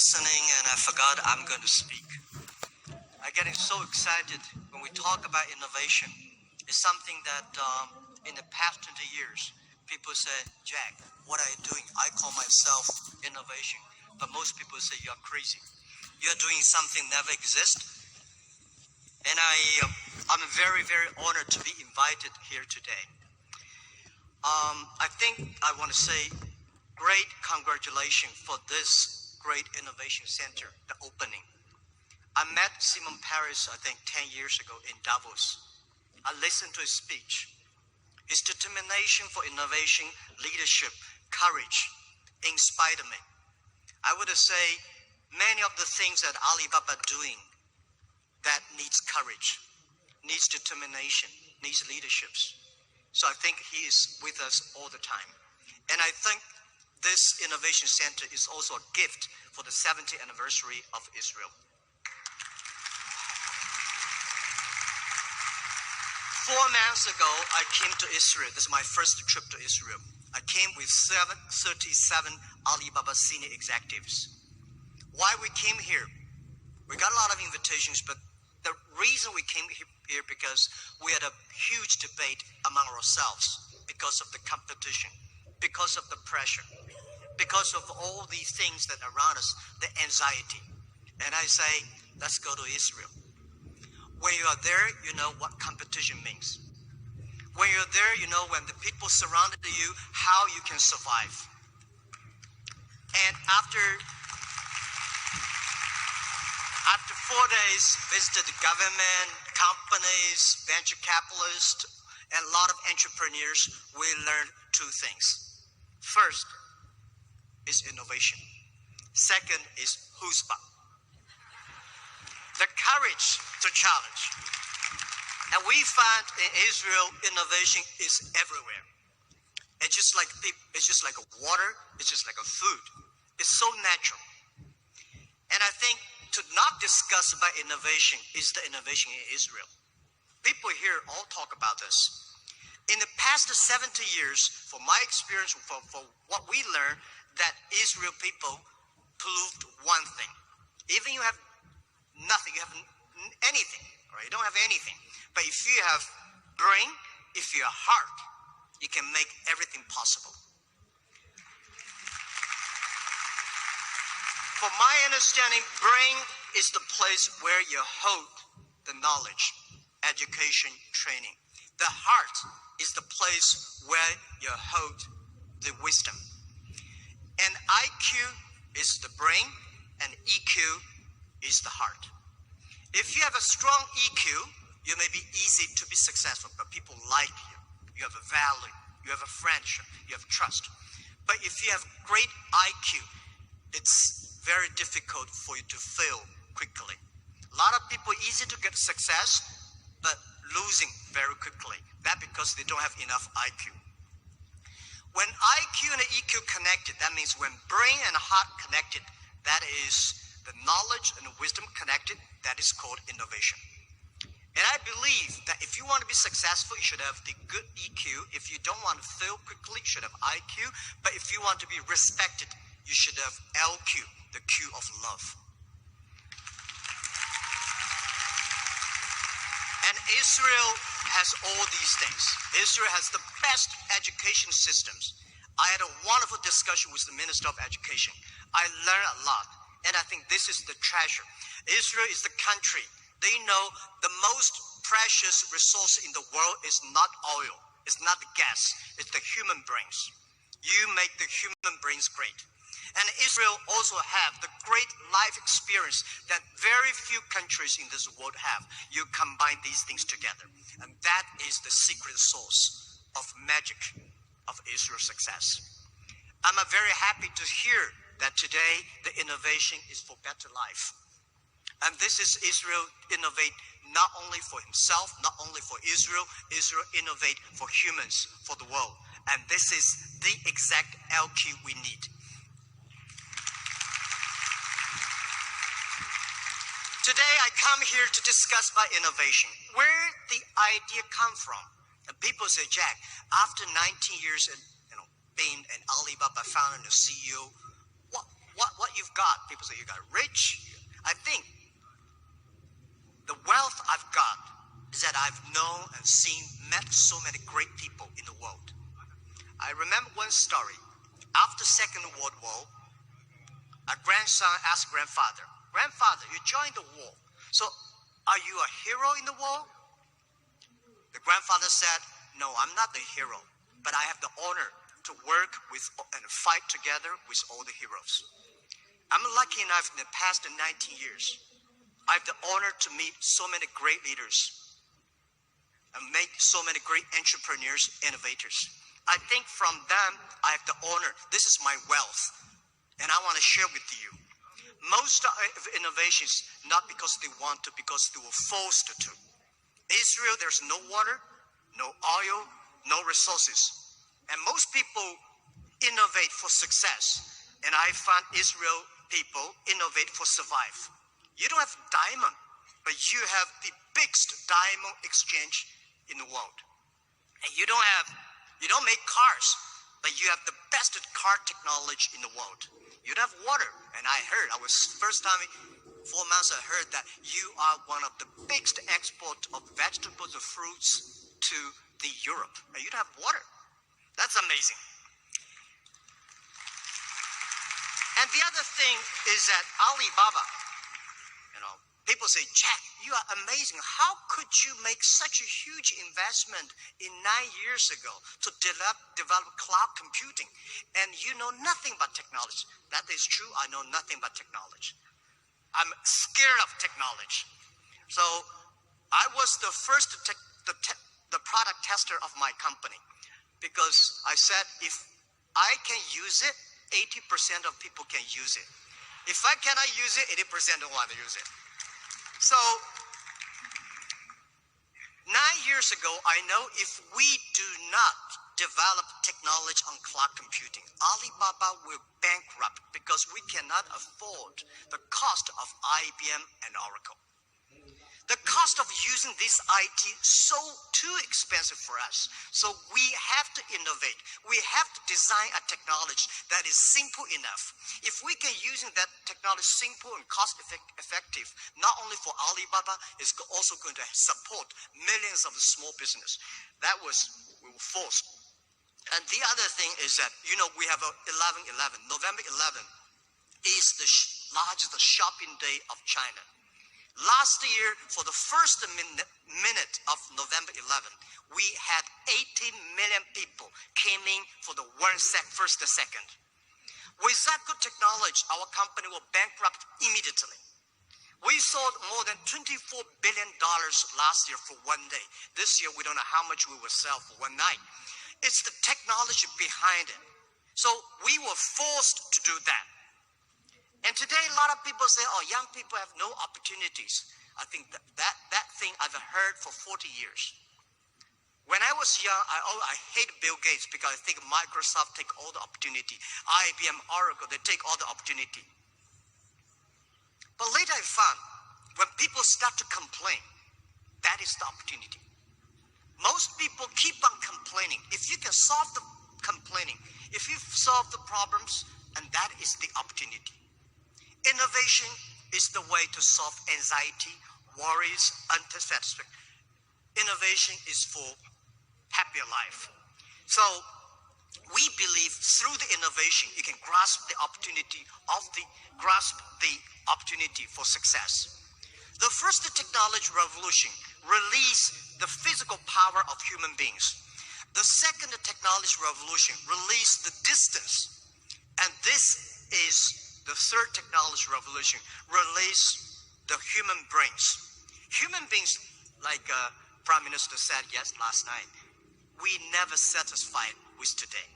listening and I forgot I'm going to speak. I'm getting so excited when we talk about innovation. It's something that in the past 20 years, people say, Jack, what are you doing? I call myself innovation. But most people say you're crazy. You're doing something never exists. And I'm very, very honored to be invited here today. I think I want to say great congratulations for this great innovation center, the opening. I met Simon Paris, I think, 10 years ago in Davos. I listened to his speech. His determination for innovation, leadership, courage inspired me. I would say many of the things that Alibaba doing that needs courage, needs determination, needs leaderships. So I think he is with us all the time. And I think this innovation center is also a gift for the 70th anniversary of Israel. 4 months ago, I came to Israel. This is my first trip to Israel. I came with 37 Alibaba senior executives. Why we came here? We got a lot of invitations, but the reason we came here because we had a huge debate among ourselves because of the competition, because of the pressure, because of all these things that are around us, the anxiety. And I say, let's go to Israel. When you are there, you know what competition means. When you're there, you know when the people surrounded you, how you can survive. And after 4 days, visited the government, companies, venture capitalists, and a lot of entrepreneurs, we learned 2 things. First is innovation. Second is chutzpah, the courage to challenge. And we find in Israel, innovation is everywhere. It's just like water, it's just like a food. It's so natural. And I think to not discuss about innovation is the innovation in Israel. People here all talk about this. In the past 70 years, from my experience, for what we learned, that Israel people proved one thing. Even you have nothing, you have anything, right? You don't have anything. But if you have brain, if you have heart, you can make everything possible. From my understanding, brain is the place where you hold the knowledge, education, training. The heart is the place where you hold the wisdom. And IQ is the brain, and EQ is the heart. If you have a strong EQ, you may be easy to be successful, but people like you. You have a value, you have a friendship, you have trust. But if you have great IQ, it's very difficult for you to fail quickly. A lot of people easy to get success, but losing very quickly. That because they don't have enough IQ. When IQ and EQ connected, that means when brain and heart connected, that is the knowledge and wisdom connected, that is called innovation. And I believe that if you want to be successful, you should have the good EQ. If you don't want to fail quickly, you should have IQ. But if you want to be respected, you should have LQ, the Q of love. And Israel has all these things. Israel has the best education systems. I had a wonderful discussion with the Minister of Education. I learned a lot, and I think this is the treasure. Israel is the country. They know the most precious resource in the world is not oil, it's not the gas, it's the human brains. You make the human brains great. And Israel also have the great life experience that very few countries in this world have. You combine these things together. And that is the secret source of magic of Israel's success. I'm very happy to hear that today the innovation is for better life. And this is Israel innovate not only for himself, not only for Israel. Israel innovate for humans, for the world. And this is the exact LQ we need. Today I come here to discuss about innovation. Where the idea come from? And people say, Jack, after 19 years being an Alibaba founder and CEO, what you've got? People say you got rich. I think the wealth I've got is that I've known and seen, met so many great people in the world. I remember one story. After Second World War, a grandson asked grandfather, "Grandfather, you joined the war. So are you a hero in the war?" The grandfather said, "No, I'm not the hero, but I have the honor to work with and fight together with all the heroes. I'm lucky enough in the past 19 years, I have the honor to meet so many great leaders and make so many great entrepreneurs, innovators. I think from them, I have the honor. This is my wealth, and I want to share with you. Most of innovations, not because they want to, because they were forced to. Israel, there's no water, no oil, no resources. And most people innovate for success. And I find Israel people innovate for survive. You don't have diamond, but you have the biggest diamond exchange in the world. And you don't make cars, but you have the best car technology in the world. You don't have water. And first time, 4 months, I heard that you are one of the biggest export of vegetables and fruits to the Europe. And you don't have water. That's amazing. And the other thing is that Alibaba, people say, "Jack, you are amazing. How could you make such a huge investment in 9 years ago to develop cloud computing? And you know nothing about technology." That is true. I know nothing about technology. I'm scared of technology. So I was the first the product tester of my company, because I said, if I can use it, 80% of people can use it. If I cannot use it, 80% don't want to use it. So 9 years ago, I know if we do not develop technology on cloud computing, Alibaba will bankrupt, because we cannot afford the cost of IBM and Oracle. The cost of using this IT is so too expensive for us. So we have to innovate. We have to design a technology that is simple enough. If we can use that technology simple and cost effective, not only for Alibaba, it's also going to support millions of the small business. We were forced. And the other thing is that, we have 11/11. November 11 is the largest shopping day of China. Last year, for the first minute of November 11, we had 80 million people came in for the first second. With that good technology, our company will bankrupt immediately. We sold more than $24 billion last year for one day. This year, we don't know how much we will sell for one night. It's the technology behind it. So we were forced to do that. And today, a lot of people say, "Oh, young people have no opportunities." I think that thing I've heard for 40 years. When I was young, I hate Bill Gates, because I think Microsoft take all the opportunity. IBM, Oracle, they take all the opportunity. But later I found, when people start to complain, that is the opportunity. Most people keep on complaining. If you can solve the complaining, if you solve the problems, and that is the opportunity. Innovation is the way to solve anxiety, worries, unsatisfaction. Innovation is for happier life. So we believe through the innovation, you can grasp the opportunity for success. The first technology revolution released the physical power of human beings. The second technology revolution released the distance. And this is the third technology revolution, release the human brains. Human beings, like Prime Minister said last night, we never satisfied with today.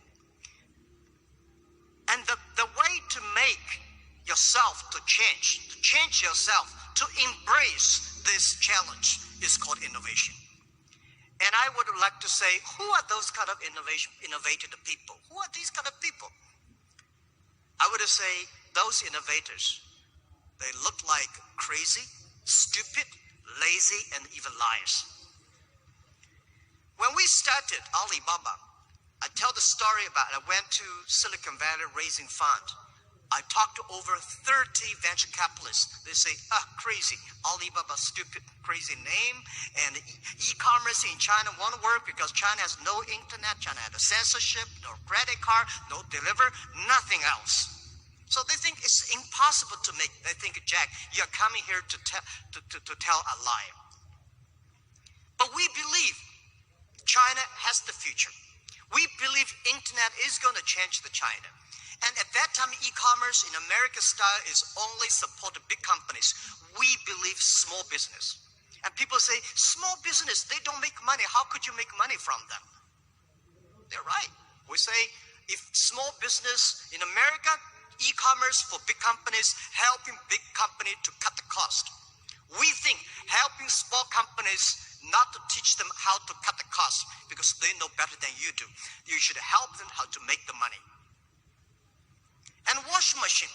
And the way to make yourself to change yourself, to embrace this challenge is called innovation. And I would like to say, who are those kind of innovative people? Who are these kind of people? I would say, those innovators, they look like crazy, stupid, lazy, and even liars. When we started Alibaba, I tell the story about I went to Silicon Valley raising fund. I talked to over 30 venture capitalists. They say, crazy. Alibaba, stupid, crazy name. And e-commerce in China won't work because China has no internet. China has a censorship, no credit card, no deliver, nothing else. So they think it's impossible to make. They think, Jack, you're coming here to tell a lie. But we believe China has the future. We believe internet is going to change the China. And at that time, e-commerce in American style is only support big companies. We believe small business. And people say, small business, they don't make money. How could you make money from them? They're right. We say, if small business in America, e-commerce for big companies, helping big company to cut the cost. We think helping small companies not to teach them how to cut the cost because they know better than you do. You should help them how to make the money. And washing machine.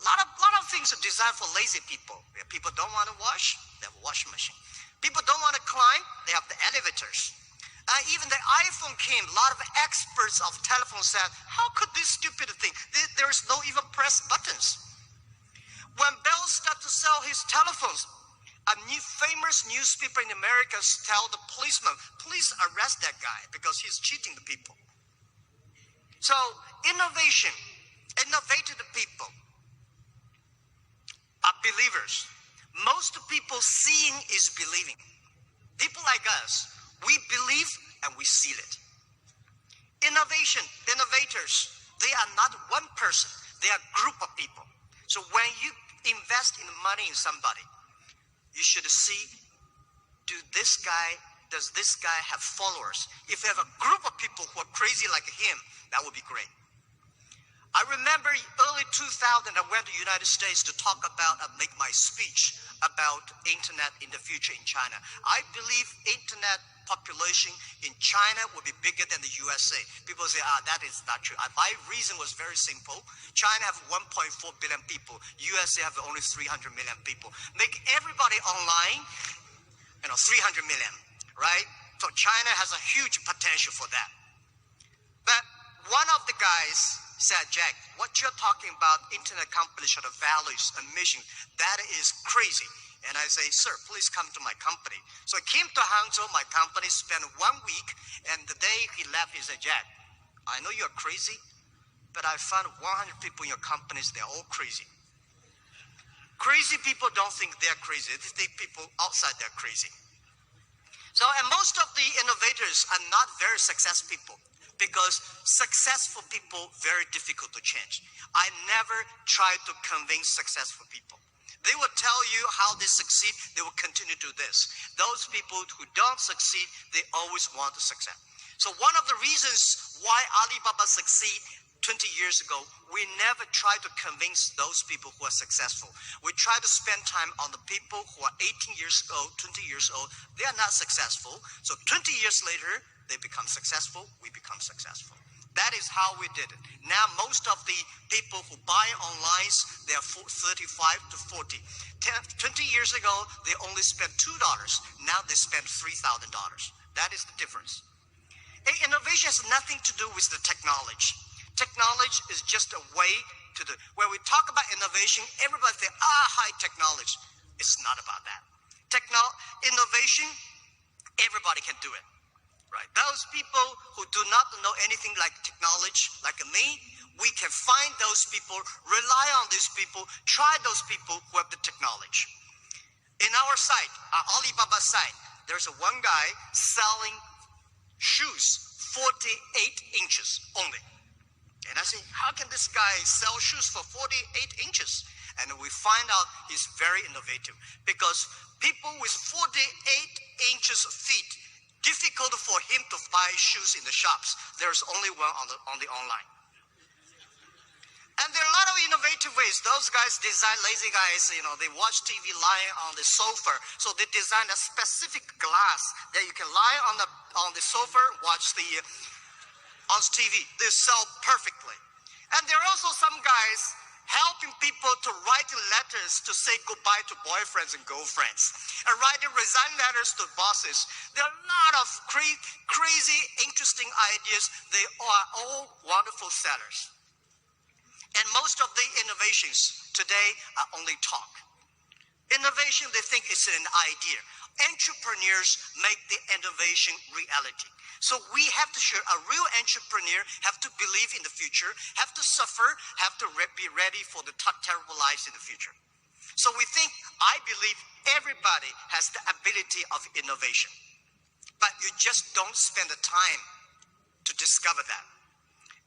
A lot of things are designed for lazy people. People don't want to wash, they have a washing machine. People don't want to climb, they have the elevators. Even the iPhone came, a lot of experts of telephone said, how could this stupid thing? There's no even press buttons. When Bell started to sell his telephones, a famous newspaper in America tell the policeman, please arrest that guy because he's cheating the people. So innovative people are believers. Most people seeing is believing. People like us, we believe and we seal it. Innovators, they are not one person, they are a group of people. So when you invest in money in somebody, you should see, does this guy have followers? If you have a group of people who are crazy like him, that would be great. I remember early 2000, I went to the United States to talk about, make my speech about internet in the future in China. I believe internet population in China will be bigger than the USA. People say, that is not true. My reason was very simple. China have 1.4 billion people. USA have only 300 million people. Make everybody online, 300 million, right? So China has a huge potential for that. But one of the guys said, Jack, what you're talking about, internet companies should have values and mission, that is crazy. And I say, sir, please come to my company. So I came to Hangzhou, my company, spent 1 week, and the day he left, he said, Jack, I know you're crazy, but I found 100 people in your companies, they're all crazy. Crazy people don't think they're crazy. They think people outside they're crazy. So, and most of the innovators are not very successful people, because successful people very difficult to change. I never try to convince successful people. They will tell you how they succeed, they will continue to do this. Those people who don't succeed, they always want to succeed. So one of the reasons why Alibaba succeed 20 years ago, we never try to convince those people who are successful. We try to spend time on the people who are 18 years old, 20 years old. They are not successful. So 20 years later, they become successful, we become successful. That is how we did it. Now, most of the people who buy online, they are 35 to 40. 20 years ago, they only spent $2. Now they spend $3,000. That is the difference. Innovation has nothing to do with the technology. Technology is just a way to do. When we talk about innovation, everybody thinks, high technology. It's not about that. Innovation, everybody can do it. Right. Those people who do not know anything like technology, like me, we can find those people, rely on these people, try those people who have the technology. In our site, our Alibaba site, there's one guy selling shoes 48 inches only. And I say, how can this guy sell shoes for 48 inches? And we find out he's very innovative, because people with 48 inches of feet, difficult for him to buy shoes in the shops. There's only one on the online. And there are a lot of innovative ways. Those guys design, lazy guys, they watch TV lying on the sofa. So they design a specific glass that you can lie on the sofa, watch on TV. They sell perfectly. And there are also some guys helping people to write letters to say goodbye to boyfriends and girlfriends, and writing resign letters to bosses. There are a lot of crazy, interesting ideas. They are all wonderful sellers. And most of the innovations today are only talk. Innovation, they think it's an idea. Entrepreneurs make the innovation reality. So we have to show a real entrepreneur have to believe in the future, have to suffer, have to be ready for the terrible lives in the future. So I believe everybody has the ability of innovation, but you just don't spend the time to discover that.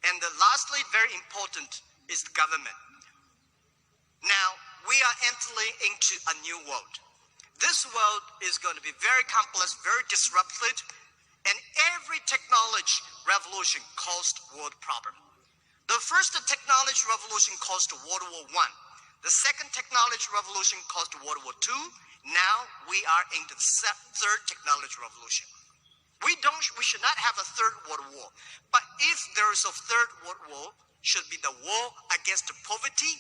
And lastly, very important, is the government. Now, we are entering into a new world. This world is going to be very complex, very disrupted, and every technology revolution caused world problem. The first technology revolution caused World War I. The second technology revolution caused World War II. Now we are in the third technology revolution. We should not have a third world war. But if there is a third world war, should be the war against poverty,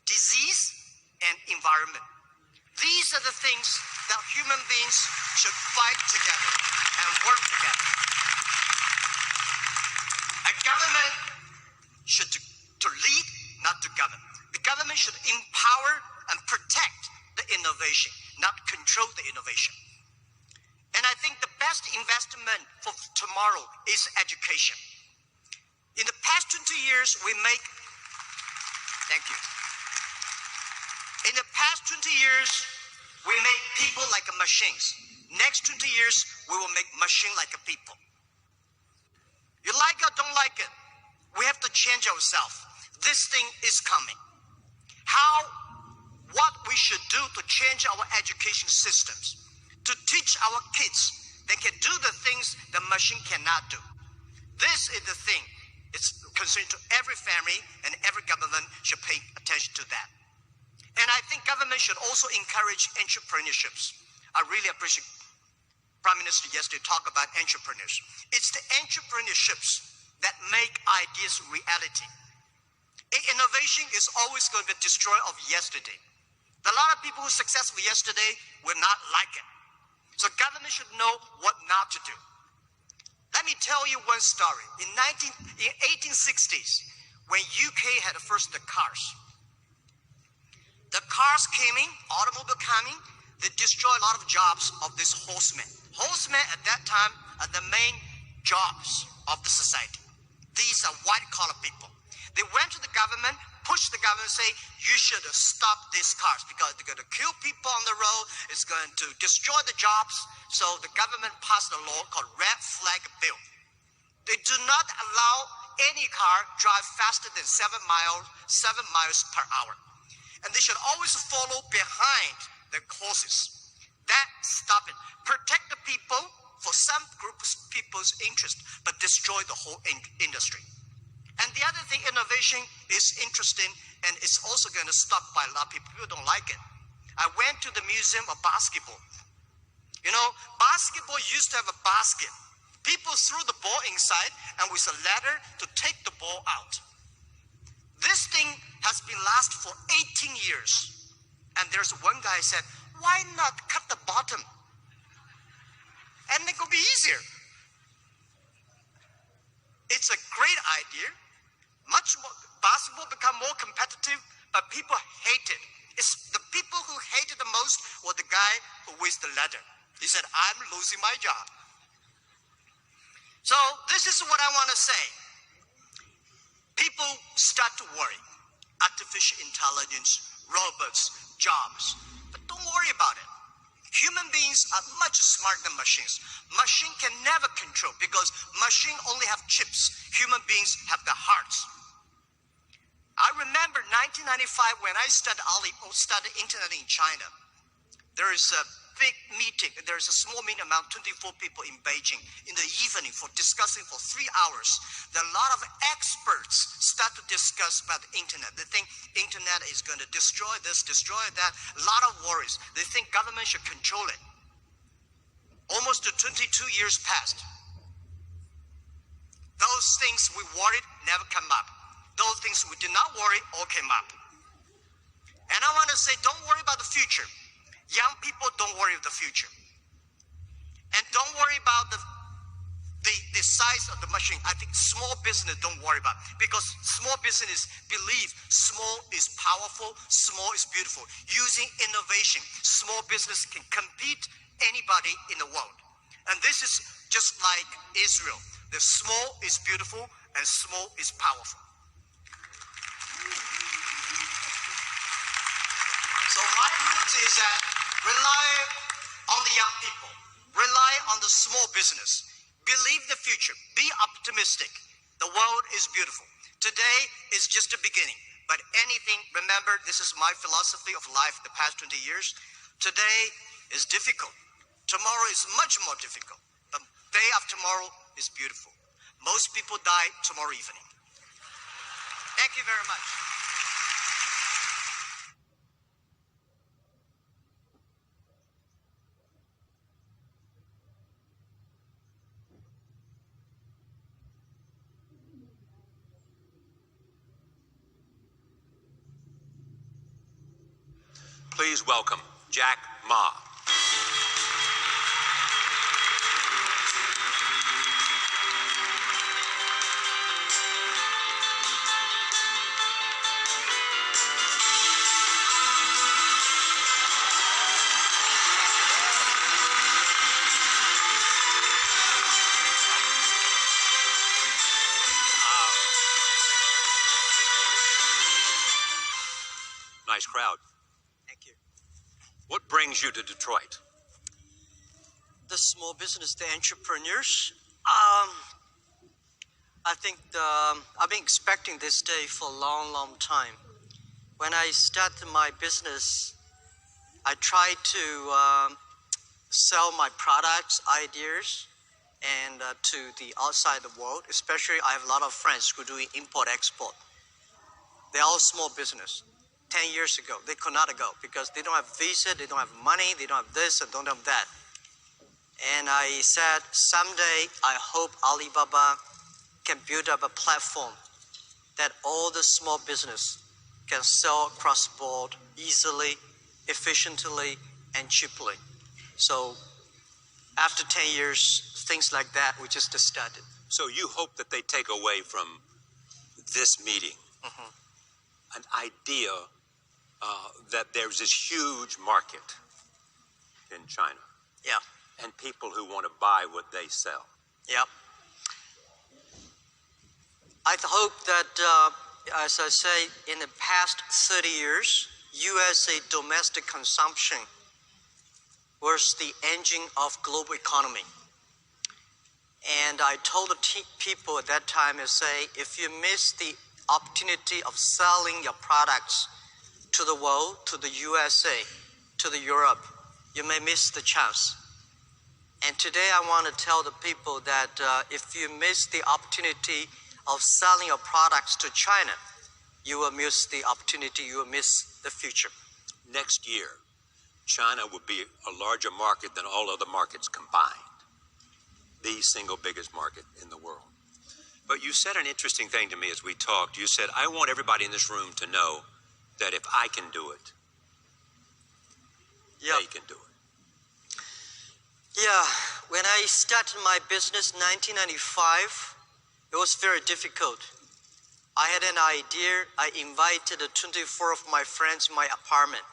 disease, and environment. These are the things that human beings should fight together and work together. A government should to lead, not to govern. The government should empower and protect the innovation, not control the innovation. And I think the best investment for tomorrow is education. In the past 20 years, thank you. In the past 20 years, we made people like machines. Next 20 years, we will make machine like people. You like it or don't like it, we have to change ourselves. This thing is coming. What we should do to change our education systems, to teach our kids they can do the things the machine cannot do. This is the thing. It's concerned to every family, and every government should pay attention to that. And I think government should also encourage entrepreneurships. I really appreciate Prime Minister yesterday talk about entrepreneurs. It's the entrepreneurships that make ideas reality. Innovation is always going to be destroyed of yesterday. A lot of people who were successful yesterday will not like it. So government should know what not to do. Let me tell you one story. In 1860s, when UK had first the cars came in, automobile coming, they destroyed a lot of jobs of these horsemen. Horsemen at that time are the main jobs of the society. These are white-collar people. They went to the government, pushed the government, say, you should stop these cars because they're going to kill people on the road. It's going to destroy the jobs. So the government passed a law called Red Flag Bill. They do not allow any car drive faster than 7 miles per hour. And they should always follow behind the horses. That stop it. Protect the people for some groups of people's interest, but destroy the whole industry. And the other thing, innovation is interesting, and it's also going to stop by a lot of people. People don't like it. I went to the Museum of Basketball. You know, basketball used to have a basket. People threw the ball inside, and with a ladder to take the ball out. This thing has been last for 18 years. And there's one guy said, why not cut the bottom? And it could be easier. It's a great idea. Much more, basketball become more competitive, but people hate it. It's the people who hate it the most were the guy who with the ladder. He said, I'm losing my job. So this is what I want to say. People start to worry. Artificial intelligence, robots, jobs. But don't worry about it. Human beings are much smarter than machines. Machine can never control because machine only have chips. Human beings have the hearts. I remember 1995 when I studied internet in China. There is a big meeting. There's a small meeting among 24 people in Beijing in the evening for discussing for 3 hours. There are a lot of experts start to discuss about the internet. They think internet is going to destroy this, destroy that. A lot of worries. They think government should control it. Almost 22 years passed. Those things we worried never come up. Those things we did not worry all came up. And I want to say, don't worry about the future. Young people, don't worry about the future. And don't worry about the size of the machine, I think small business don't worry about, because small business believe small is powerful, small is beautiful. Using innovation, small business can compete anybody in the world. And this is just like Israel. The small is beautiful and small is powerful. So my route is that rely on the young people, rely on the small business. Believe the future. Be optimistic. The world is beautiful. Today is just the beginning. But anything, remember, this is my philosophy of life the past 20 years. Today is difficult. Tomorrow is much more difficult. The day after tomorrow is beautiful. Most people die tomorrow evening. Thank you very much. Please welcome Jack Ma. Nice crowd. Thank you. What brings you to Detroit? The small business, the entrepreneurs. I think I've been expecting this day for a long, long time. When I started my business, I tried to sell my products, ideas, and to the outside the world. Especially, I have a lot of friends who do import-export. They're all small business. 10 years ago, they could not go because they don't have visa, they don't have money, they don't have this, and don't have that. And I said, someday I hope Alibaba can build up a platform that all the small business can sell across the board easily, efficiently, and cheaply. So after 10 years, things like that, we just started. So you hope that they take away from this meeting an idea that there's this huge market in China. Yeah. And people who want to buy what they sell. Yep. I hope that, as I say, in the past 30 years, USA domestic consumption was the engine of global economy. And I told the people at that time, I say, if you miss the opportunity of selling your products to the world, to the USA, to the Europe, you may miss the chance. And today I want to tell the people that if you miss the opportunity of selling your products to China, you will miss the opportunity, you will miss the future. Next year, China will be a larger market than all other markets combined. The single biggest market in the world. But you said an interesting thing to me as we talked. You said, I want everybody in this room to know that if I can do it, they can do it. Yeah, when I started my business in 1995, it was very difficult. I had an idea. I invited 24 of my friends in my apartment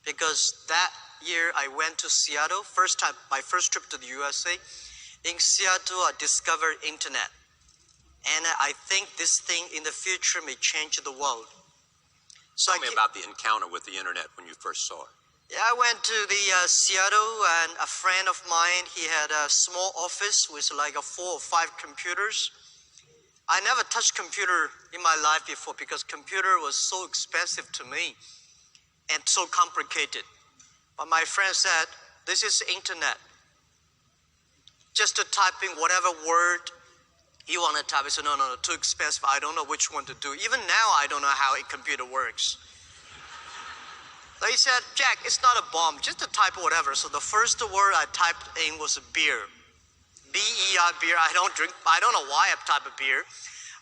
because that year I went to Seattle, my first trip to the USA. In Seattle, I discovered internet. And I think this thing in the future may change the world. So Tell me about the encounter with the internet when you first saw it. Yeah, I went to the Seattle, and a friend of mine, he had a small office with like 4 or 5 computers. I never touched computer in my life before because computer was so expensive to me and so complicated. But my friend said, this is internet. Just to type in whatever word you want to type. I said, no, too expensive. I don't know which one to do. Even now, I don't know how a computer works. They said, Jack, it's not a bomb, just to type whatever. So the first word I typed in was beer. B-E-R, beer. I don't drink, I don't know why I typed a beer.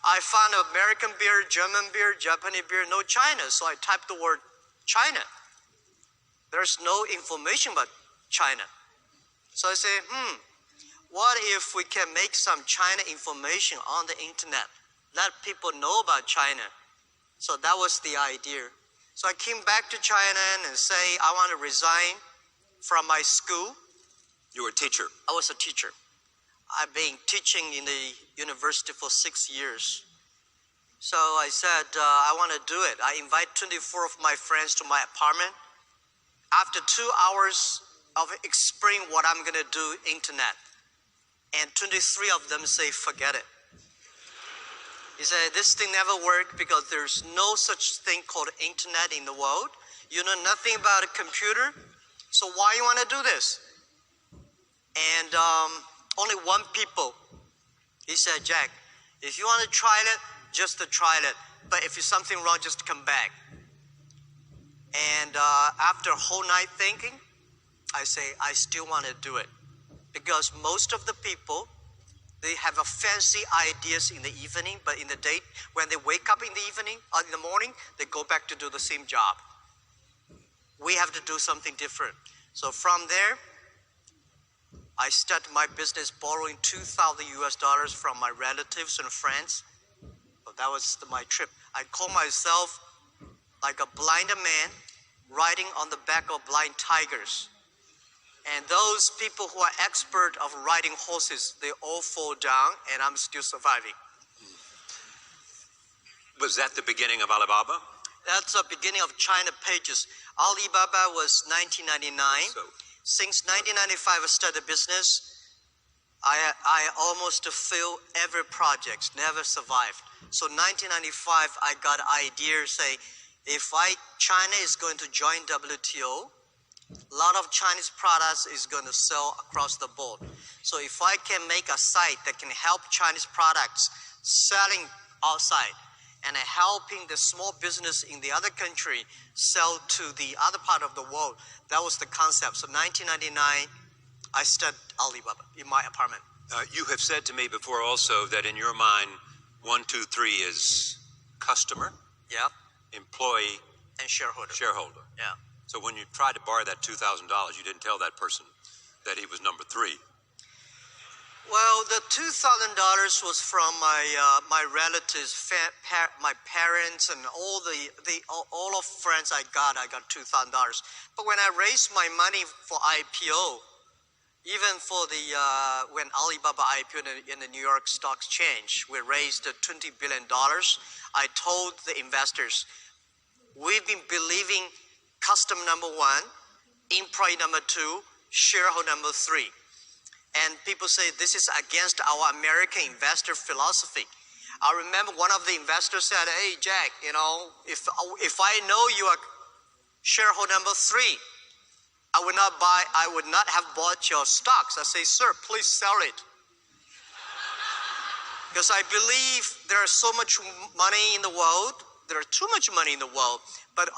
I found American beer, German beer, Japanese beer, no China. So I typed the word China. There's no information about China. So I say, what if we can make some China information on the internet? Let people know about China. So that was the idea. So I came back to China and say, I want to resign from my school. You were a teacher. I was a teacher. I've been teaching in the university for 6 years. So I said, I want to do it. I invite 24 of my friends to my apartment. After 2 hours of explaining what I'm going to do, internet, and 23 of them say, forget it. He said, this thing never worked because there's no such thing called internet in the world. You know nothing about a computer, so why you want to do this? And only one people, he said, Jack, if you want to try it, just to try it. But if there's something wrong, just come back. And after a whole night thinking, I say, I still want to do it. Because most of the people, they have a fancy ideas in the evening, but in the day, when they wake up in the evening or in the morning, they go back to do the same job. We have to do something different. So from there, I started my business borrowing $2,000 US from my relatives and friends. So that was my trip. I call myself like a blind man riding on the back of blind tigers. And those people who are expert of riding horses, they all fall down, and I'm still surviving. Was that the beginning of Alibaba? That's the beginning of China Pages. Alibaba was 1999. Since 1995, I started business. I almost failed every project, never survived. So 1995, I got an idea, say, if China is going to join WTO, a lot of Chinese products is going to sell across the board. So if I can make a site that can help Chinese products selling outside and helping the small business in the other country sell to the other part of the world, that was the concept. So 1999, I started Alibaba in my apartment. You have said to me before also that in your mind, 1, 2, 3 is customer, yeah, employee, and shareholder. Shareholder. Yeah. So when you tried to borrow that $2,000, you didn't tell that person that he was number 3. Well, the $2,000 was from my relatives, my parents, and all of friends I got $2,000. But when I raised my money for IPO, even for when Alibaba IPO'd in the New York Stock Exchange, we raised $20 billion. I told the investors, we've been believing customer number 1, employee number 2, shareholder number 3. And people say this is against our American investor philosophy. I remember one of the investors said, hey, Jack, you know, if I know you are shareholder number 3, I would not have bought your stocks. I say, sir, please sell it. Because I believe there is so much money in the world. There is too much money in the world. But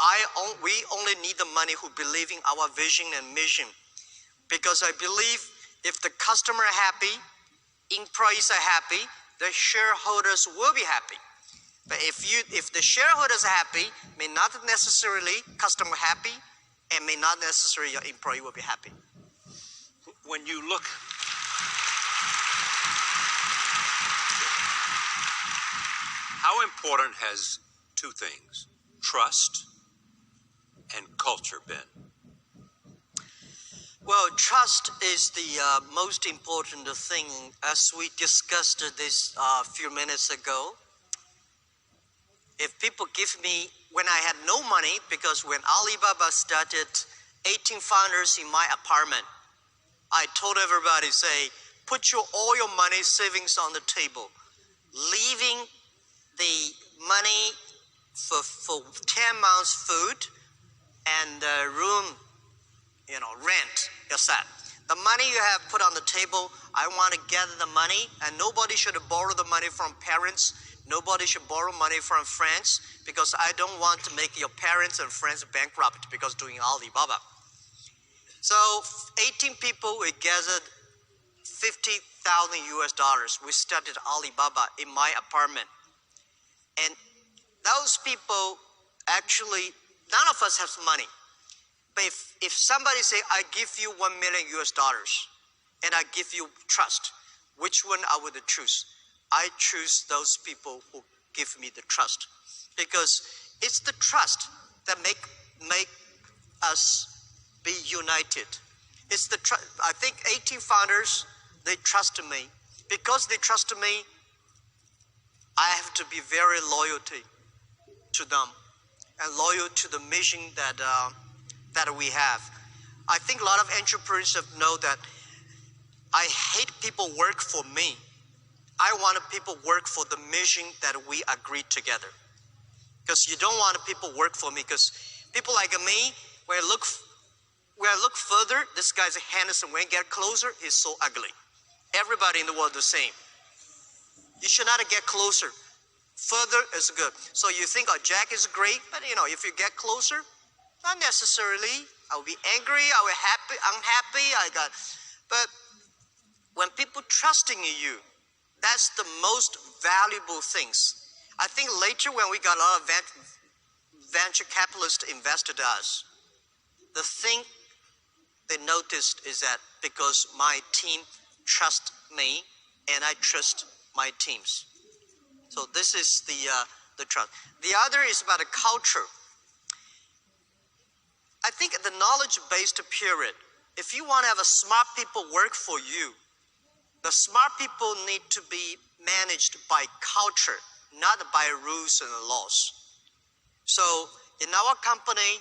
we only need the money who believe in our vision and mission. Because I believe if the customer are happy, employees are happy, the shareholders will be happy. But if the shareholders are happy, may not necessarily customer happy, and may not necessarily your employee will be happy. When you look, how important has 2 things, trust and culture, been? Well, trust is the most important thing, as we discussed this a few minutes ago. If people give me, when I had no money, because when Alibaba started, 18 founders in my apartment, I told everybody, say, put all your money savings on the table, leaving the money for 10 months food and room, rent yourself. The money you have put on the table, I want to gather the money, and nobody should borrow the money from parents. Nobody should borrow money from friends, because I don't want to make your parents and friends bankrupt because doing Alibaba. So 18 people, we gathered $50,000 US. We started Alibaba in my apartment. And those people, actually, none of us has money. But if somebody say, I give you $1 million US, and I give you trust. Which one I would choose? I choose those people who give me the trust, because it's the trust that make us be united. It's the I think 18 founders, they trust me. Because they trust me, I have to be very loyal to them and loyal to the mission that we have. I think a lot of entrepreneurs know that I hate people work for me. I want people work for the mission that we agreed together. Because you don't want people work for me, because people like me, when I look further, this guy's handsome. When I get closer, he's so ugly. Everybody in the world is the same. You should not get closer. Further is good. So you think, oh, Jack is great, but if you get closer, not necessarily. I will be angry, I will be unhappy. But when people trusting in you, that's the most valuable things. I think later when we got a lot of venture capitalists invested us, the thing they noticed is that because my team trusts me and I trust my teams. So this is the trust. The other is about a culture. I think the knowledge-based period, if you want to have a smart people work for you, the smart people need to be managed by culture, not by rules and laws. So in our company,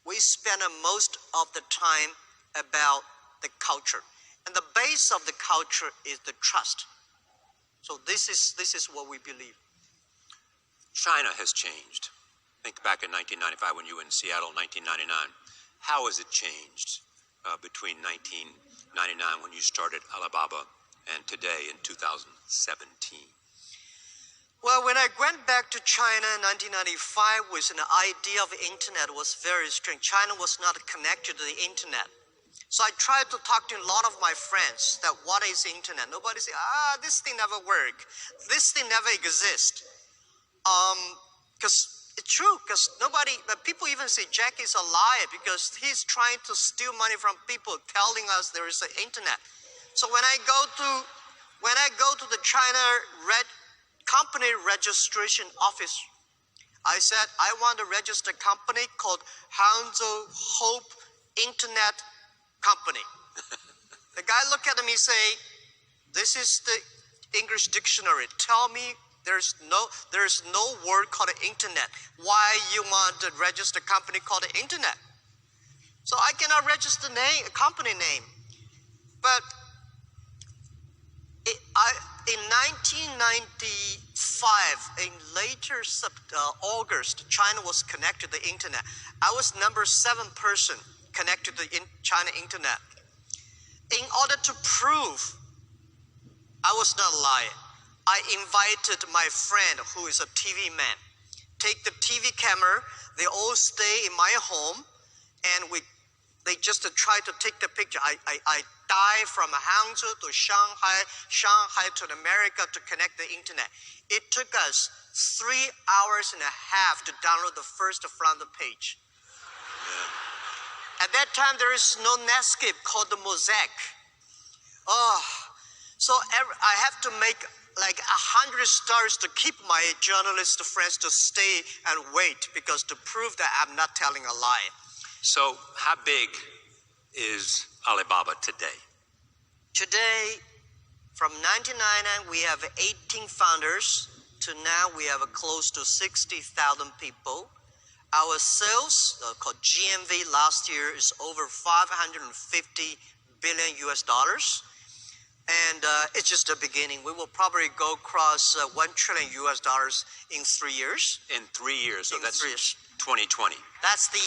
we spend most of the time about the culture. And the base of the culture is the trust. So this is what we believe. China has changed. Think back in 1995 when you were in Seattle, 1999. How has it changed between 1999 when you started Alibaba and today in 2017? Well, when I went back to China in 1995 with an idea of internet was very strange. China was not connected to the internet. So I tried to talk to a lot of my friends that what is internet? Nobody said, this thing never work. This thing never exist. Because it's true, because people even say Jack is a liar because he's trying to steal money from people telling us there is an internet. So when I go to the China company registration office, I said, I want to register a company called Hangzhou Hope Internet Company. The guy looked at me and say, this is the English dictionary. Tell me there's no word called internet. Why you want to register a company called internet? So I cannot register a company name. But in 1995, in later August, China was connected to the internet. I was number 7 person connected to the China internet. In order to prove I was not lying, I invited my friend who is a TV man. Take the TV camera, they all stay in my home, and they just try to take the picture. I dive from Hangzhou to Shanghai to America to connect the internet. It took us 3 hours and a half to download the first front page. At that time, there is no Netscape called the Mosaic. So I have to make like 100 stars to keep my journalist friends to stay and wait, because to prove that I'm not telling a lie. So how big is Alibaba today? Today, from 1999, we have 18 founders to now we have close to 60,000 people. Our sales, called GMV, last year is over 550 billion US dollars. And it's just the beginning. We will probably go across 1 trillion US dollars in 3 years. In 3 years, so that's 3 years. 2020. That's the,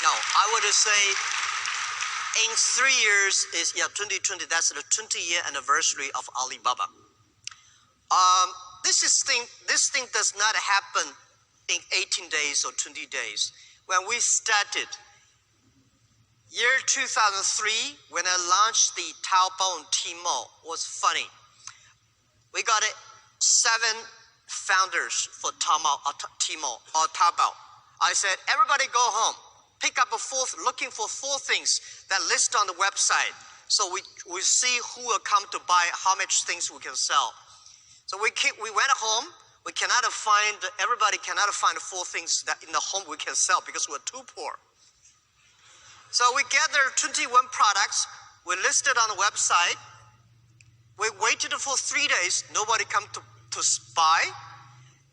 no, I would say in 3 years is, 2020, that's the 20-year anniversary of Alibaba. This thing does not happen in 18 days or 20 days. When we started, year 2003, when I launched the Taobao and Tmall, was funny. We got 7 founders for Tmall or Taobao. I said, everybody go home. looking for 4 things that list on the website. So we see who will come to buy, how much things we can sell. So we went home. Everybody cannot find 4 things that in the home we can sell because we're too poor. So we gathered 21 products. We listed on the website. We waited for 3 days. Nobody come to buy.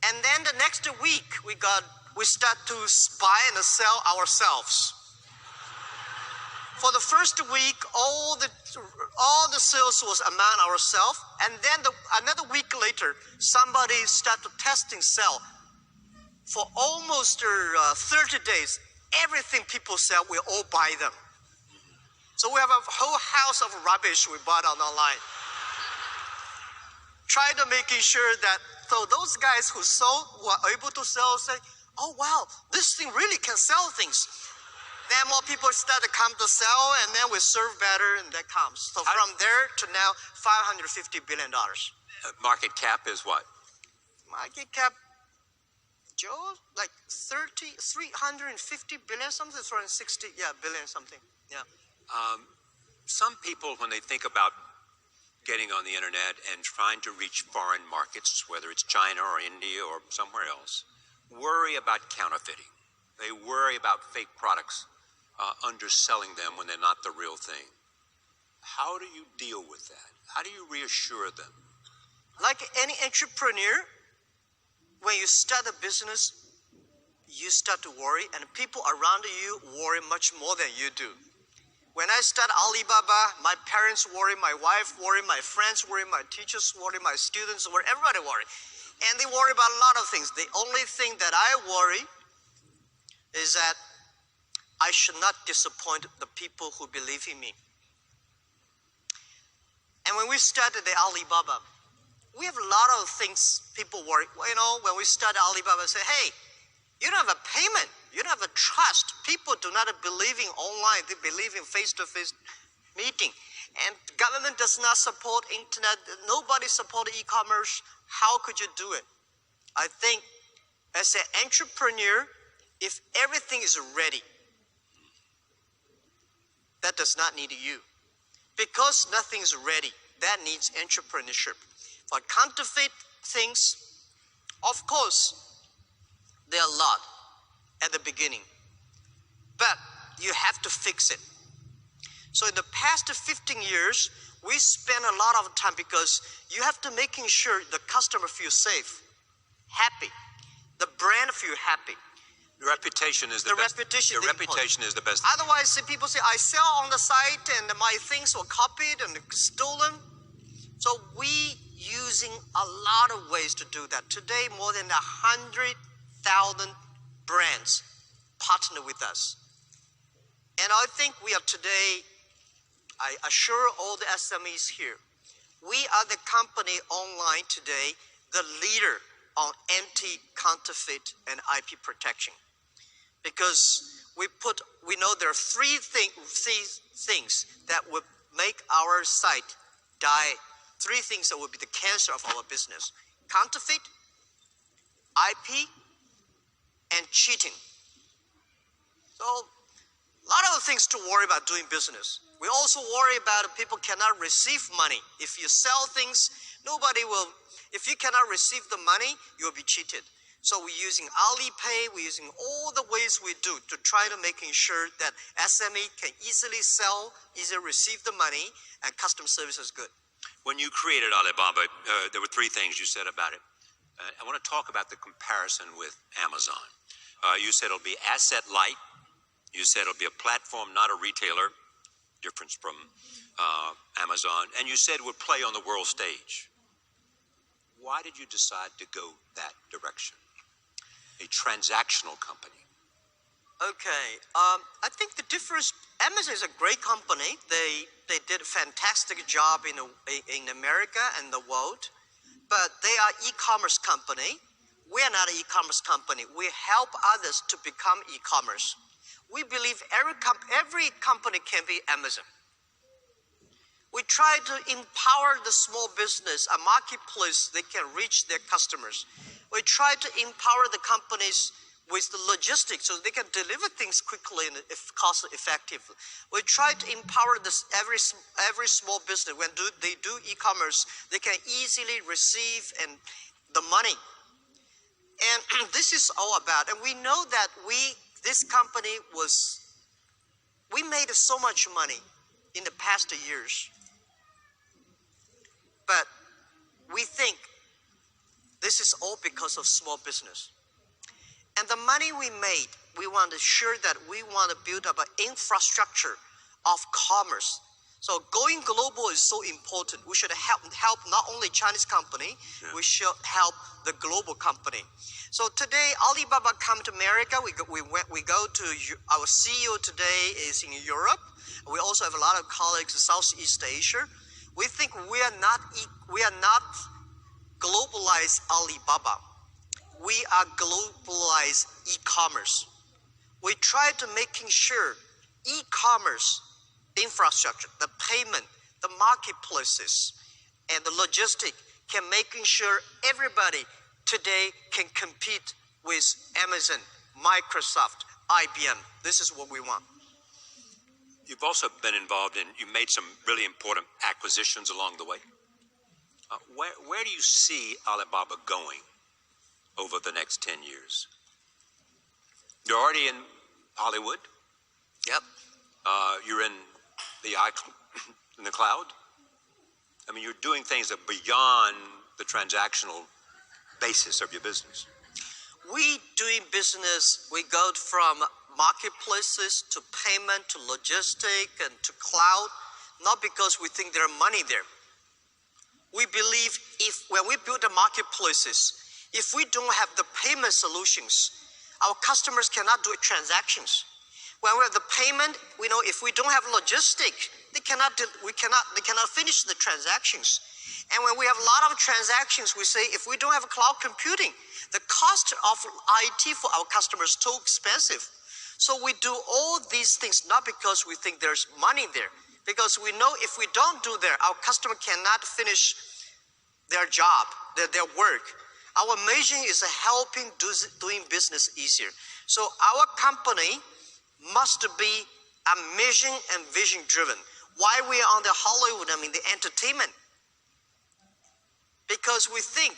And then the next week, we start to buy and sell ourselves. For the first week, all the sales was among ourselves, and then another week later, somebody started testing sell. For almost 30 days, everything people sell, we all buy them. So we have a whole house of rubbish we bought online. Try to making sure that so those guys who were able to sell say, oh wow, this thing really can sell things. Then more people start to come to sell, and then we serve better, and that comes. So from there to now, $550 billion. Market cap is what? Market cap, Joe, like 350 billion something, 360, billion something, yeah. Some people, when they think about getting on the internet and trying to reach foreign markets, whether it's China or India or somewhere else, worry about counterfeiting. They worry about fake products, underselling them when they're not the real thing. How do you deal with that? How do you reassure them? Like any entrepreneur, when you start a business, you start to worry, and people around you worry much more than you do. When I started Alibaba, my parents worry, my wife worry, my friends worry, my teachers worry, my students worry, everybody worry. And they worry about a lot of things. The only thing that I worry is that I should not disappoint the people who believe in me. And when we started the Alibaba, we have a lot of things people worry. You know, when we started Alibaba, say, hey, you don't have a payment. You don't have a trust. People do not believe in online. They believe in face-to-face meeting. And government does not support internet. Nobody supports e-commerce. How could you do it? I think as an entrepreneur, if everything is ready, that does not need you. Because nothing is ready, that needs entrepreneurship. For counterfeit things, of course, there are a lot at the beginning, but you have to fix it. So in the past 15 years, we spent a lot of time because you have to making sure the customer feels safe, happy, the brand feels happy. Your reputation is the best. Your reputation is the best. Otherwise, people say, I sell on the site and my things were copied and stolen. So we using a lot of ways to do that. Today, more than 100,000 brands partner with us. And I think we are today, I assure all the SMEs here, we are the company online today, the leader on anti-counterfeit and IP protection. Because we know there are three things that would make our site die. 3 things that would be the cancer of our business: counterfeit, IP, and cheating. So a lot of things to worry about doing business. We also worry about people cannot receive money. If you sell things, nobody will. If you cannot receive the money, you'll be cheated. So we're using Alipay, we're using all the ways we do to try to making sure that SME can easily sell, easily receive the money, and customer service is good. When you created Alibaba, there were 3 things you said about it. I want to talk about the comparison with Amazon. You said it'll be asset light. You said it'll be a platform, not a retailer, difference from Amazon. And you said it would play on the world stage. Why did you decide to go that direction? A transactional company. Okay, I think the difference, Amazon is a great company. They did a fantastic job in America and the world, but they are e-commerce company. We are not an e-commerce company. We help others to become e-commerce. We believe every company can be Amazon. We try to empower the small business, a marketplace they can reach their customers. We try to empower the companies with the logistics so they can deliver things quickly and cost effectively. We try to empower this every small business. When they do e-commerce, they can easily receive the money. And this is all about. And we know that this company we made so much money in the past years. But we think this is all because of small business. And the money we made, we want to ensure that we want to build up an infrastructure of commerce. So going global is so important. We should help not only Chinese company, we should help the global company. So today, Alibaba come to America. We go to our CEO today is in Europe. We also have a lot of colleagues in Southeast Asia. We think we are not globalized Alibaba. We are globalized e-commerce. We try to making sure e-commerce infrastructure, the payment, the marketplaces, and the logistic can making sure everybody today can compete with Amazon, Microsoft, IBM. This is what we want. You've also been involved you made some really important acquisitions along the way. Where do you see Alibaba going over the next 10 years? You're already in Hollywood. Yep. You're in the cloud. I mean, you're doing things that are beyond the transactional basis of your business. We doing business, we go from marketplaces to payment to logistic and to cloud, not because we think there's money there. We believe when we build the marketplaces, if we don't have the payment solutions, our customers cannot do transactions. When we have the payment, we know if we don't have logistic, they cannot finish the transactions. And when we have a lot of transactions, we say if we don't have cloud computing, the cost of IT for our customers is too expensive. So we do all these things not because we think there's money there, because we know if we don't do that, our customer cannot finish their job, their work. Our mission is helping doing business easier. So our company must be a mission and vision driven. Why we are on the Hollywood, the entertainment? Because we think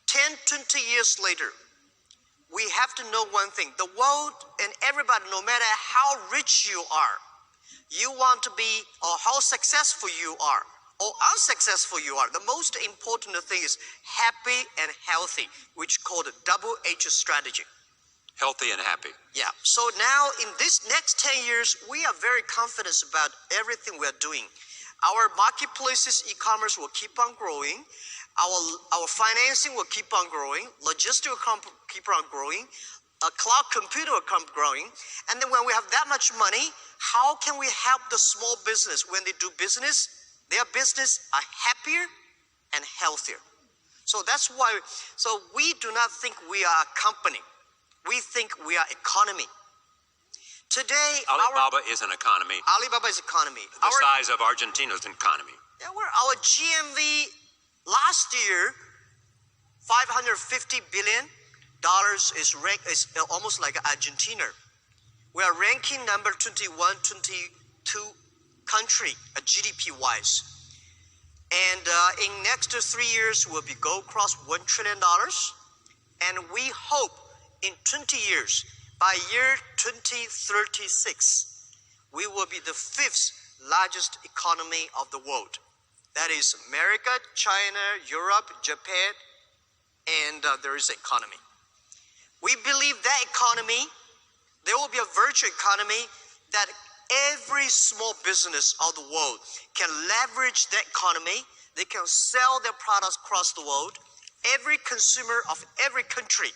10, 20 years later, we have to know one thing. The world and everybody, no matter how rich you are, you want to be, or how successful you are, or unsuccessful you are, the most important thing is happy and healthy, which is called a double H strategy. Healthy and happy. Yeah. So now in this next 10 years, we are very confident about everything we are doing. Our marketplaces, e-commerce will keep on growing. Our financing will keep on growing. Logistics will keep on growing. Cloud computer will keep growing. And then when we have that much money, how can we help the small business when they do business? Their business are happier and healthier. So that's why, so we do not think we are a company. We think we are economy. Today, Alibaba is an economy. Alibaba is economy. The size of Argentina's economy. Yeah, our GMV last year, $550 billion is almost like Argentina. We are ranking number 21, 22 country, GDP-wise. And in next 3 years, we'll go across $1 trillion. And we hope in 20 years, by year 2036, we will be the 5th largest economy of the world. That is America, China, Europe, Japan, and there is economy. We believe that economy, there will be a virtual economy that every small business of the world can leverage that economy. They can sell their products across the world. Every consumer of every country,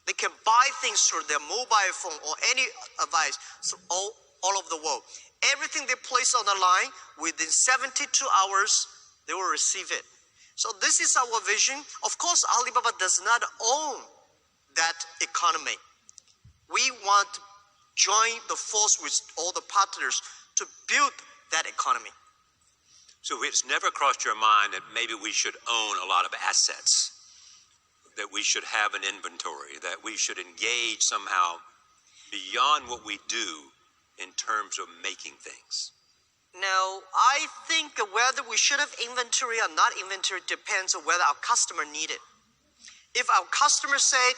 they can buy things through their mobile phone or any device all over the world. Everything they place on the line, within 72 hours, they will receive it. So this is our vision. Of course, Alibaba does not own that economy. We want to join the force with all the partners to build that economy. So it's never crossed your mind that maybe we should own a lot of assets that we should have an inventory, that we should engage somehow beyond what we do in terms of making things? No, I think whether we should have inventory or not inventory depends on whether our customer need it. If our customers say,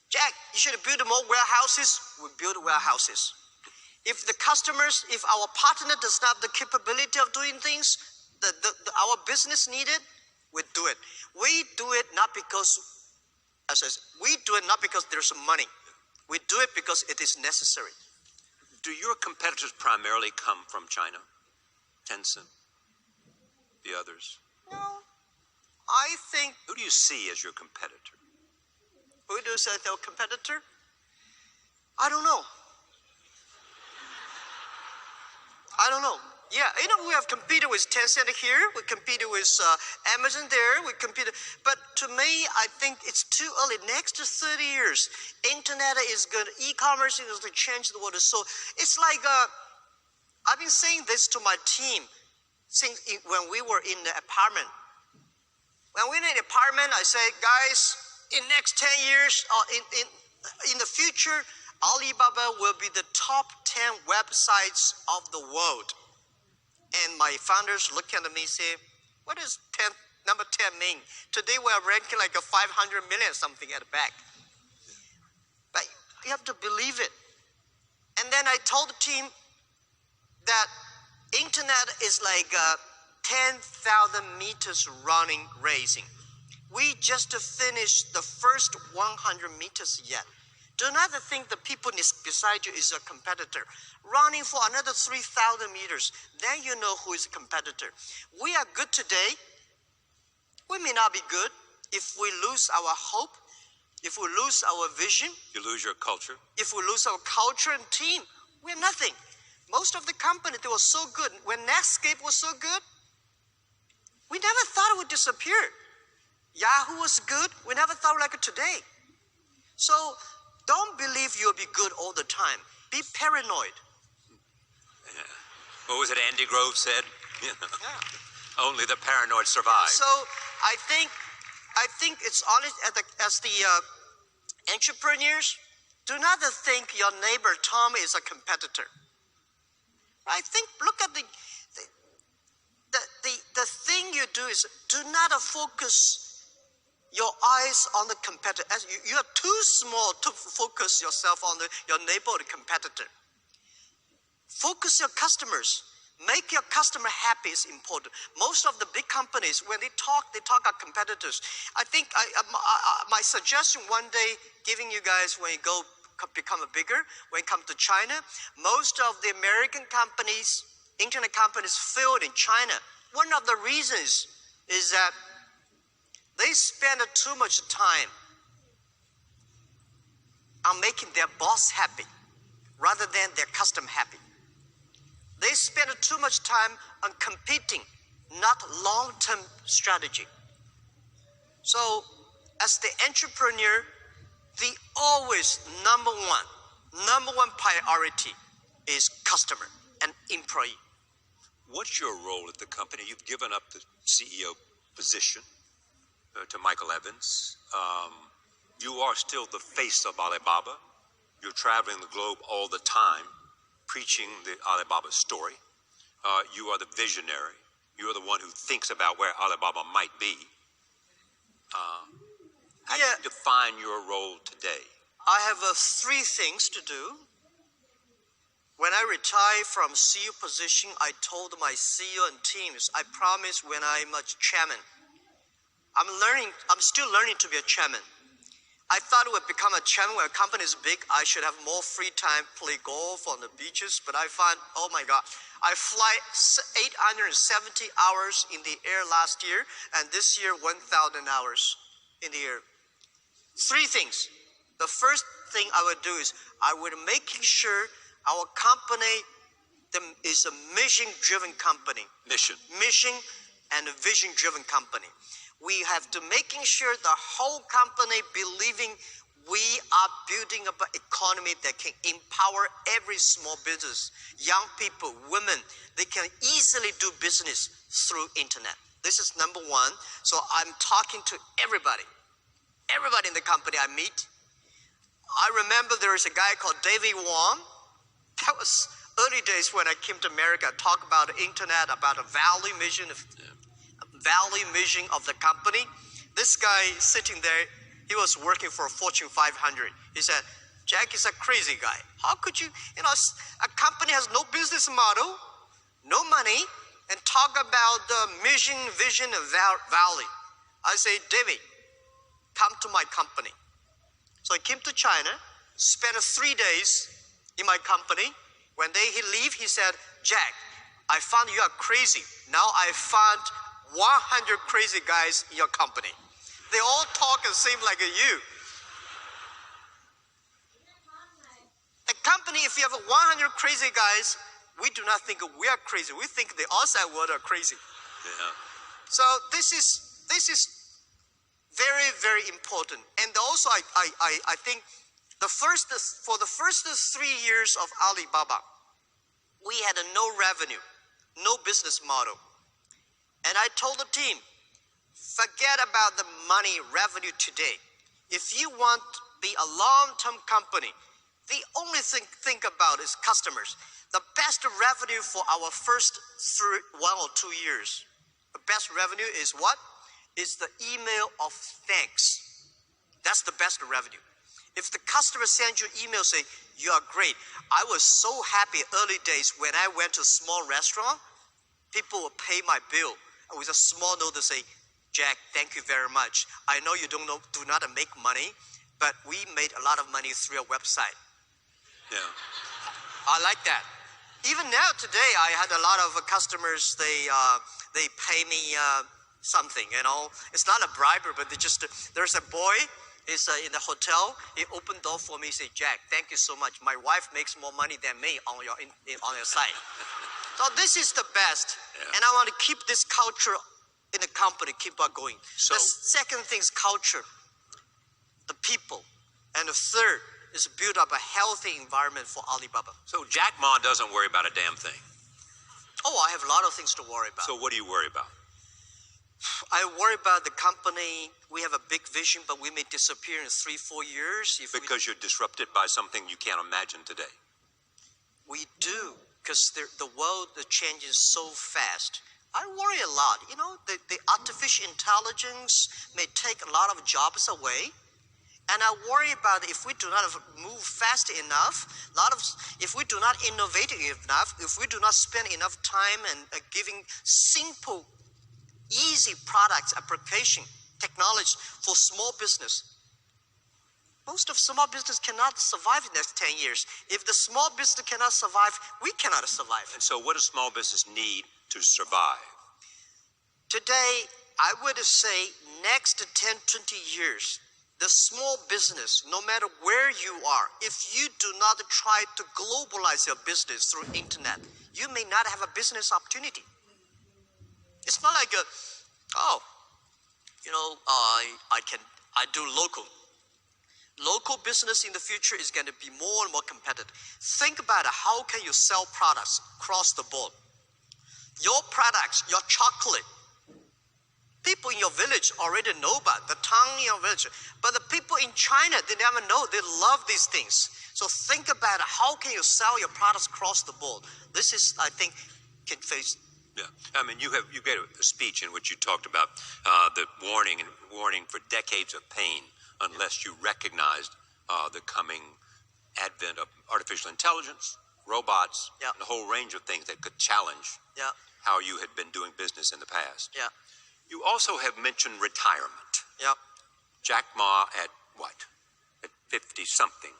Jack, you should build more warehouses, we build warehouses. If our partner does not have the capability of doing things, our business need it, we do it. We do it not because, we do it not because there's money. We do it because it is necessary. Do your competitors primarily come from China? Tencent? The others? No. I think... Who do you see as your competitor? Who do you say as our competitor? I don't know. Yeah, we have competed with Tencent here. We competed with Amazon there. But to me, I think it's too early. Next 30 years, e-commerce is going to change the world. So it's like, I've been saying this to my team since when we were in the apartment. When we were in the apartment, I say, guys, in next 10 years, in the future, Alibaba will be the top 10 websites of the world. And my founders look at me and say, what does number 10 mean? Today we are ranking like a 500 million something at the back. But you have to believe it. And then I told the team that internet is like a 10,000 meters running racing. We just finished the first 100 meters yet. Do not think the people beside you is a competitor. Running for another 3,000 meters, then you know who is a competitor. We are good today. We may not be good if we lose our hope, if we lose our vision. You lose your culture. If we lose our culture and team, we're nothing. Most of the companies, they were so good. When Netscape was so good, we never thought it would disappear. Yahoo was good. We never thought like it today. So don't believe you'll be good all the time. Be paranoid. Yeah. What was it Andy Grove said? Yeah. Only the paranoid survive. So I think it's honest as the entrepreneurs, do not think your neighbor Tom is a competitor. I think look at the thing you do is do not focus your eyes on the competitor. You are too small to focus yourself on your neighbor or the competitor. Focus your customers. Make your customer happy is important. Most of the big companies, when they talk about competitors. I think my suggestion one day, giving you guys when you go become bigger, when it comes to China, most of the American companies, internet companies failed in China. One of the reasons is that they spend too much time on making their boss happy rather than their customer happy. They spend too much time on competing, not long-term strategy. So as the entrepreneur, the always number one priority is customer and employee. What's your role at the company? You've given up the CEO position to Michael Evans. You are still the face of Alibaba. You're traveling the globe all the time, preaching the Alibaba story. You are the visionary. You are the one who thinks about where Alibaba might be. How do you define your role today? I have 3 things to do. When I retire from CEO position, I told my CEO and teams, I promise when I'm a chairman, I'm still learning to be a chairman. I thought I would become a chairman when a company is big. I should have more free time, play golf on the beaches. But I find, oh my God, I fly 870 hours in the air last year, and this year 1,000 hours in the air. 3 things. The first thing I would do is I would making sure our company is a mission-driven company. Mission And a vision-driven company. We have to making sure the whole company believing we are building up an economy that can empower every small business, young people, women. They can easily do business through internet. This is number 1. So I'm talking to everybody. everybody in the company I meet. I remember there was a guy called David Wong. That was early days when I came to America, talk about the internet, about a value mission of the company. This guy sitting there, he was working for Fortune 500. He said, Jack is a crazy guy. How could you, a company has no business model, no money, and talk about the mission, vision, and value. I say, David, come to my company. So I came to China, spent 3 days in my company. When he leave, he said, Jack, I found you are crazy. Now I found 100 crazy guys in your company. They all talk and seem like you. A company, if you have 100 crazy guys, we do not think we are crazy. We think the outside world are crazy. Yeah. So this is very, very important. And also, I think for the first 3 years of Alibaba, we had no revenue, no business model. And I told the team, forget about the money revenue today. If you want to be a long-term company, the only thing think about is customers. The best revenue for our first 1 or 2 years, the best revenue is what? Is the email of thanks. That's the best revenue. If the customer sends you an email saying, you are great. I was so happy early days when I went to a small restaurant, people will pay my bill with a small note to say, Jack, thank you very much. I know you do not make money, but we made a lot of money through your website. Yeah. I like that. Even now today, I had a lot of customers, they pay me something, It's not a bribery, but there's a boy, he's in the hotel, he opened door for me, he said, Jack, thank you so much. My wife makes more money than me on your site. So this is the best. Yeah. And I want to keep this culture in the company, keep on going. So, the second thing is culture, the people. And the third is build up a healthy environment for Alibaba. So Jack Ma doesn't worry about a damn thing. Oh, I have a lot of things to worry about. So what do you worry about? I worry about the company. We have a big vision, but we may disappear in 3-4 years. Because you're disrupted by something you can't imagine today. We do, because the world changes so fast. I worry a lot. The artificial intelligence may take a lot of jobs away. And I worry about if we do not move fast enough, if we do not innovate enough, if we do not spend enough time and giving simple, easy products, application, technology for small business. Most of small business cannot survive in the next 10 years. If the small business cannot survive, we cannot survive. And so what does small business need to survive? Today, I would say next 10, 20 years, the small business, no matter where you are, if you do not try to globalize your business through internet, you may not have a business opportunity. It's not like I do local. Local business in the future is going to be more and more competitive. Think about it. How can you sell products across the board? Your products, your chocolate, people in your village already know about the tongue in your village. But the people in China, they never know. They love these things. So think about it. How can you sell your products across the board? This is, I think, can face. Yeah, I mean, you gave a speech in which you talked about the warning for decades of pain unless you recognized the coming advent of artificial intelligence, robots, yeah, and a whole range of things that could challenge yeah, how you had been doing business in the past. Yeah. You also have mentioned retirement. Yep. Jack Ma at what? At 50-something.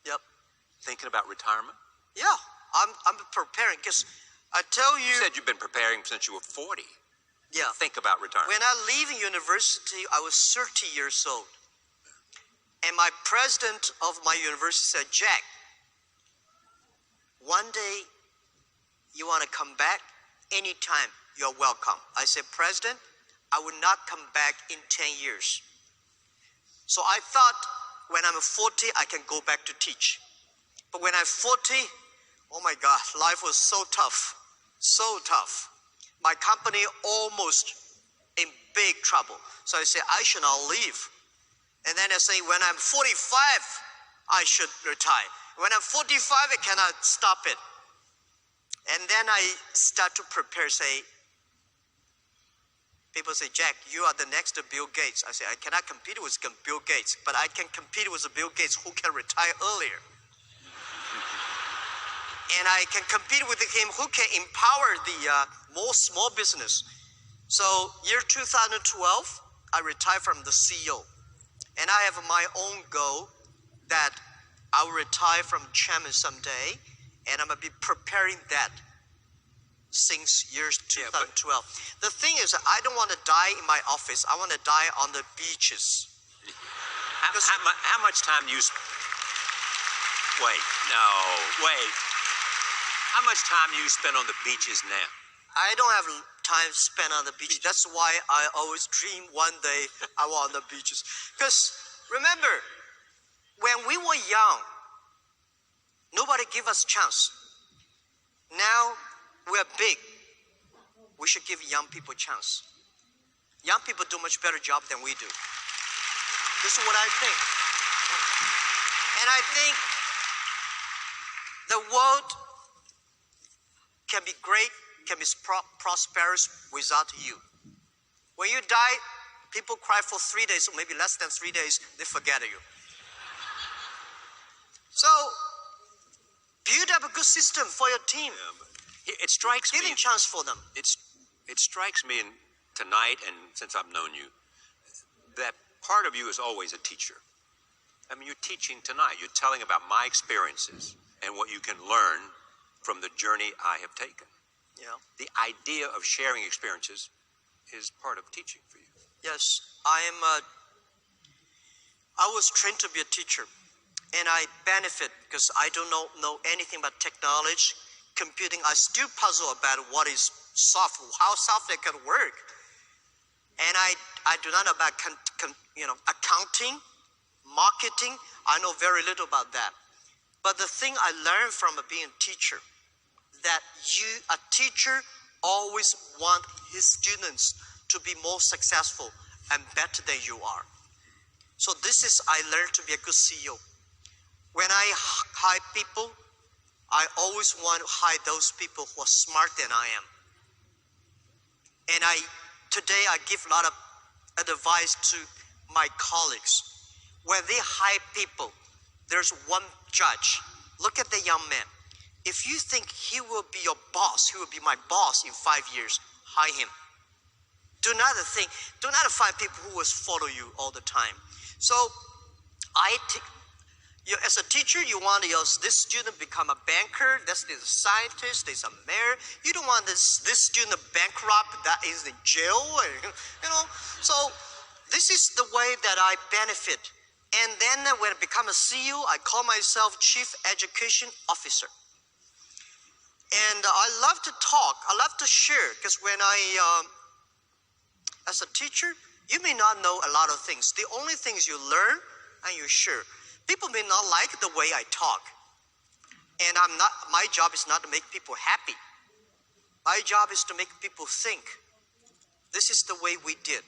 Yep. Thinking about retirement? Yeah, I'm preparing because I tell you. You said you've been preparing since you were 40. Yeah. Think about retirement. When I leave university, I was 30 years old. And my president of my university said, Jack, one day you want to come back? Anytime, you're welcome. I said, President, I will not come back in 10 years. So I thought when I'm 40, I can go back to teach. But when I'm 40, oh my God, life was so tough, so tough. My company almost in big trouble. So I said, I should not leave. And then I say, when I'm 45, I should retire. When I'm 45, I cannot stop it. And then I start to prepare, say, people say, Jack, you are the next Bill Gates. I say, I cannot compete with Bill Gates, but I can compete with Bill Gates who can retire earlier. And I can compete with him who can empower the more small business. So year 2012, I retired from the CEO. And I have my own goal that I will retire from chairman someday, and I'm going to be preparing that since years 2012. The thing is, I don't want to die in my office. I want to die on the beaches. How much time do you wait. How much time do you spend on the beaches now? I don't have time spent on the beach. That's why I always dream one day I will on the beaches. Because remember, when we were young, nobody gave us chance. Now we're big. We should give young people a chance. Young people do much better job than we do. This is what I think. And I think the world can be great, can be prosperous without you. When you die, people cry for 3 days, or maybe less than 3 days, they forget you. So, build up a good system for your team. It strikes me. Giving chance for them. It strikes me tonight, and since I've known you, that part of you is always a teacher. I mean, you're teaching tonight. You're telling about my experiences and what you can learn from the journey I have taken. Yeah. The idea of sharing experiences is part of teaching for you. Yes, I was trained to be a teacher, and I benefit because I don't know anything about technology, computing. I still puzzle about what is software, how software can work, and I do not know about accounting, marketing. I know very little about that. But the thing I learned from being a teacher, that a teacher always want his students to be more successful and better than you are. So this is, I learned to be a good CEO. When I hire people, I always want to hire those people who are smarter than I am. And today I give a lot of advice to my colleagues. When they hire people, there's one judge. Look at the young man. If you think he will be your boss, he will be my boss in 5 years, hire him. Do not find people who will follow you all the time. So as a teacher, you want this student become a banker, this is a scientist, this is a mayor. You don't want this student bankrupt, that is in jail. So this is the way that I benefit. And then when I become a CEO, I call myself Chief Education Officer. And I love to talk, I love to share, because when as a teacher, you may not know a lot of things. The only things you learn and you share. People may not like the way I talk. And my job is not to make people happy. My job is to make people think. This is the way we did.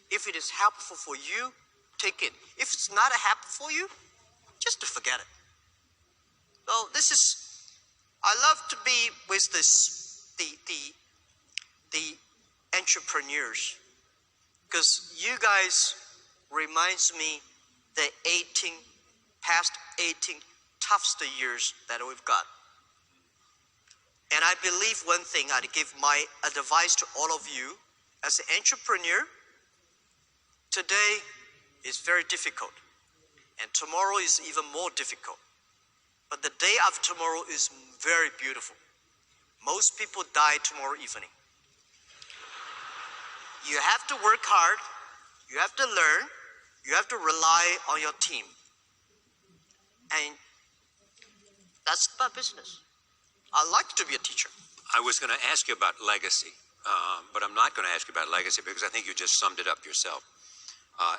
If it is helpful for you, take it. If it's not helpful for you, just to forget it. So I love to be with the entrepreneurs, because you guys reminds me the past 18 toughest years that we've got. And I believe one thing, I'd give my advice to all of you as an entrepreneur. Today is very difficult, and tomorrow is even more difficult. But the day of tomorrow is very beautiful. Most people die tomorrow evening. You have to work hard, you have to learn, you have to rely on your team. And that's my business. I like to be a teacher. I was going to ask you about legacy, but I'm not going to ask you about legacy because I think you just summed it up yourself.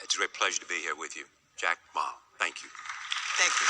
It's a great pleasure to be here with you. Jack Ma, thank you. Thank you.